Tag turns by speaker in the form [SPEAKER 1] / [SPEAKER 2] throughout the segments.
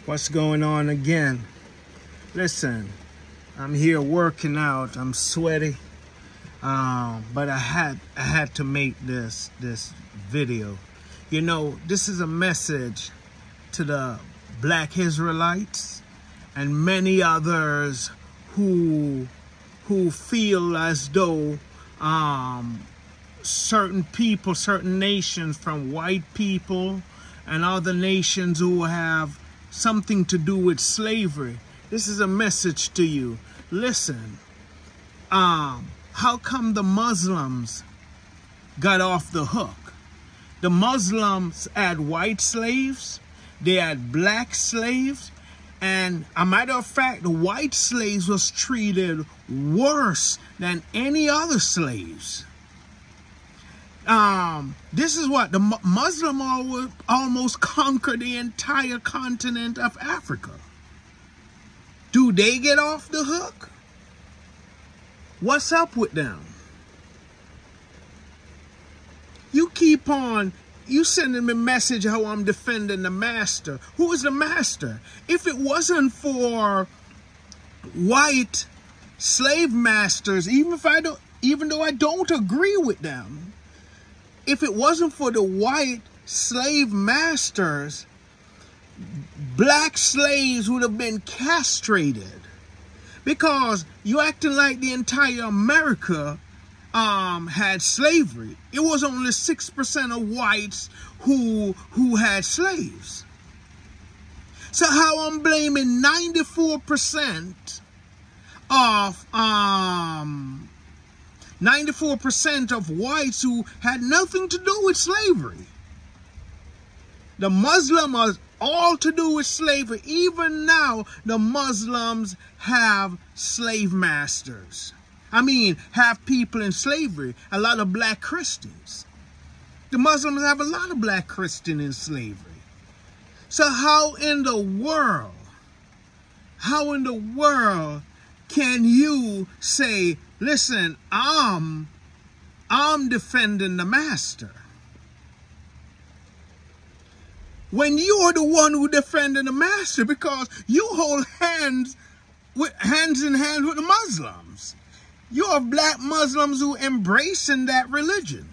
[SPEAKER 1] What's going on again? Listen, I'm here working out. I'm sweaty, but I had to make this video. You know, this is a message to the Black Israelites and many others who feel as though certain people, certain nations, from white people and other nations who have something to do with slavery. This is a message to you. Listen, how come the Muslims got off the hook? The Muslims had white slaves, they had black slaves, and a matter of fact, the white slaves was treated worse than any other slaves. This is what the Muslim almost conquered the entire continent of Africa. Do they get off the hook? What's up with them? You keep on, you sending me a message how I'm defending the master. Who is the master? If it wasn't for white slave masters, even though I don't agree with them, if it wasn't for the white slave masters, black slaves would have been castrated. Because you acting like the entire America had slavery. It was only 6% of whites who had slaves. So how I'm blaming 94% of 94% of whites who had nothing to do with slavery. The Muslims are all to do with slavery. Even now, the Muslims have slave masters. Have people in slavery. A lot of black Christians. The Muslims have a lot of black Christians in slavery. So how in the world can you say, listen, I'm defending the master, when you're the one who defending the master? Because you hold hands in hand with the Muslims. You have black Muslims who embracing that religion.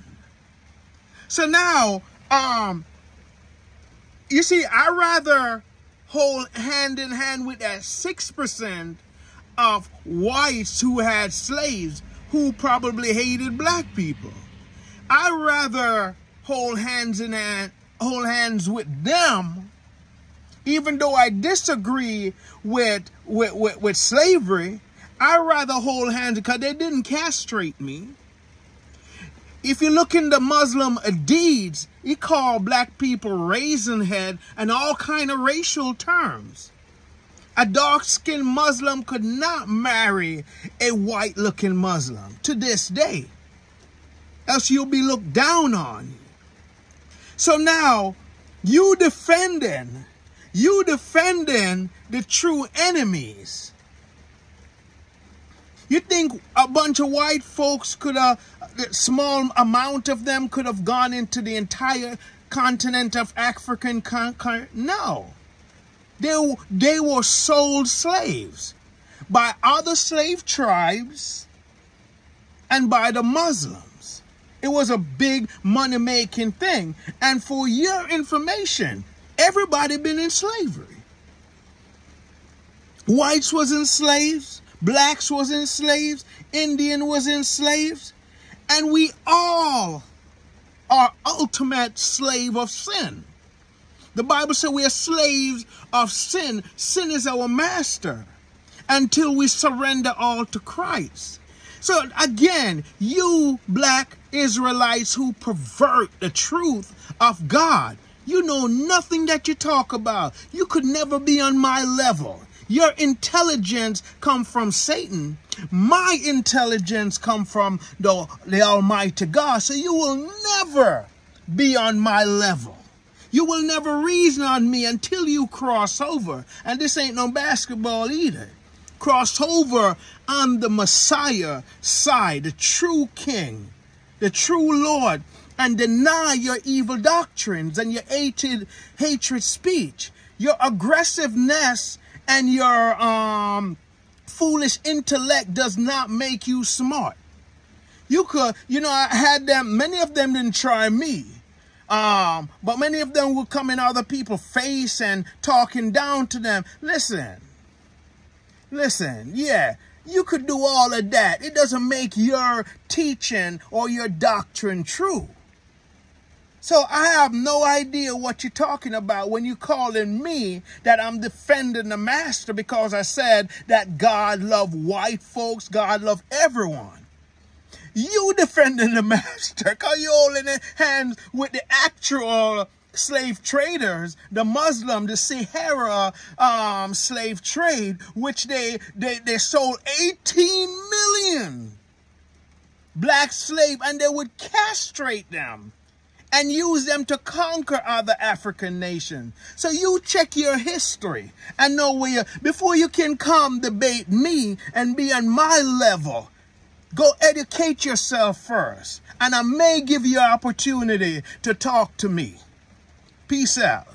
[SPEAKER 1] So now, you see, I rather hold hand in hand with that 6% of whites who had slaves who probably hated black people. I'd rather hold hands with them, even though I disagree with slavery. I'd rather hold hands because they didn't castrate me. If you look in the Muslim deeds, he called black people raisin head and all kind of racial terms. A dark-skinned Muslim could not marry a white-looking Muslim to this day, else you'll be looked down on. So now, you defending the true enemies. You think a bunch of white folks could have, a small amount of them could have gone into the entire continent of African No. They were sold slaves by other slave tribes and by the Muslims. It was a big money-making thing. And for your information, everybody been in slavery. Whites was in slaves, blacks was in slaves, Indian was in slaves, and we all are ultimate slave of sin. The Bible says we are slaves of sin. Sin is our master until we surrender all to Christ. So again, you black Israelites who pervert the truth of God, you know nothing that you talk about. You could never be on my level. Your intelligence come from Satan. My intelligence come from the Almighty God. So you will never be on my level. You will never reason on me until you cross over. And this ain't no basketball either. Cross over on the Messiah side, the true King, the true Lord, and deny your evil doctrines and your hatred speech. Your aggressiveness and your foolish intellect does not make you smart. You could, I had them, many of them didn't try me. But many of them would come in other people's face and talking down to them. Listen, yeah, you could do all of that. It doesn't make your teaching or your doctrine true. So I have no idea what you're talking about when you're calling me that I'm defending the master because I said that God loved white folks, God loved everyone. You defending the master because you're holding hands with the actual slave traders, the Muslim, the Sahara slave trade, which they sold 18 million black slaves, and they would castrate them and use them to conquer other African nations. So you check your history and know where before you can come debate me and be on my level. Go educate yourself first, and I may give you an opportunity to talk to me. Peace out.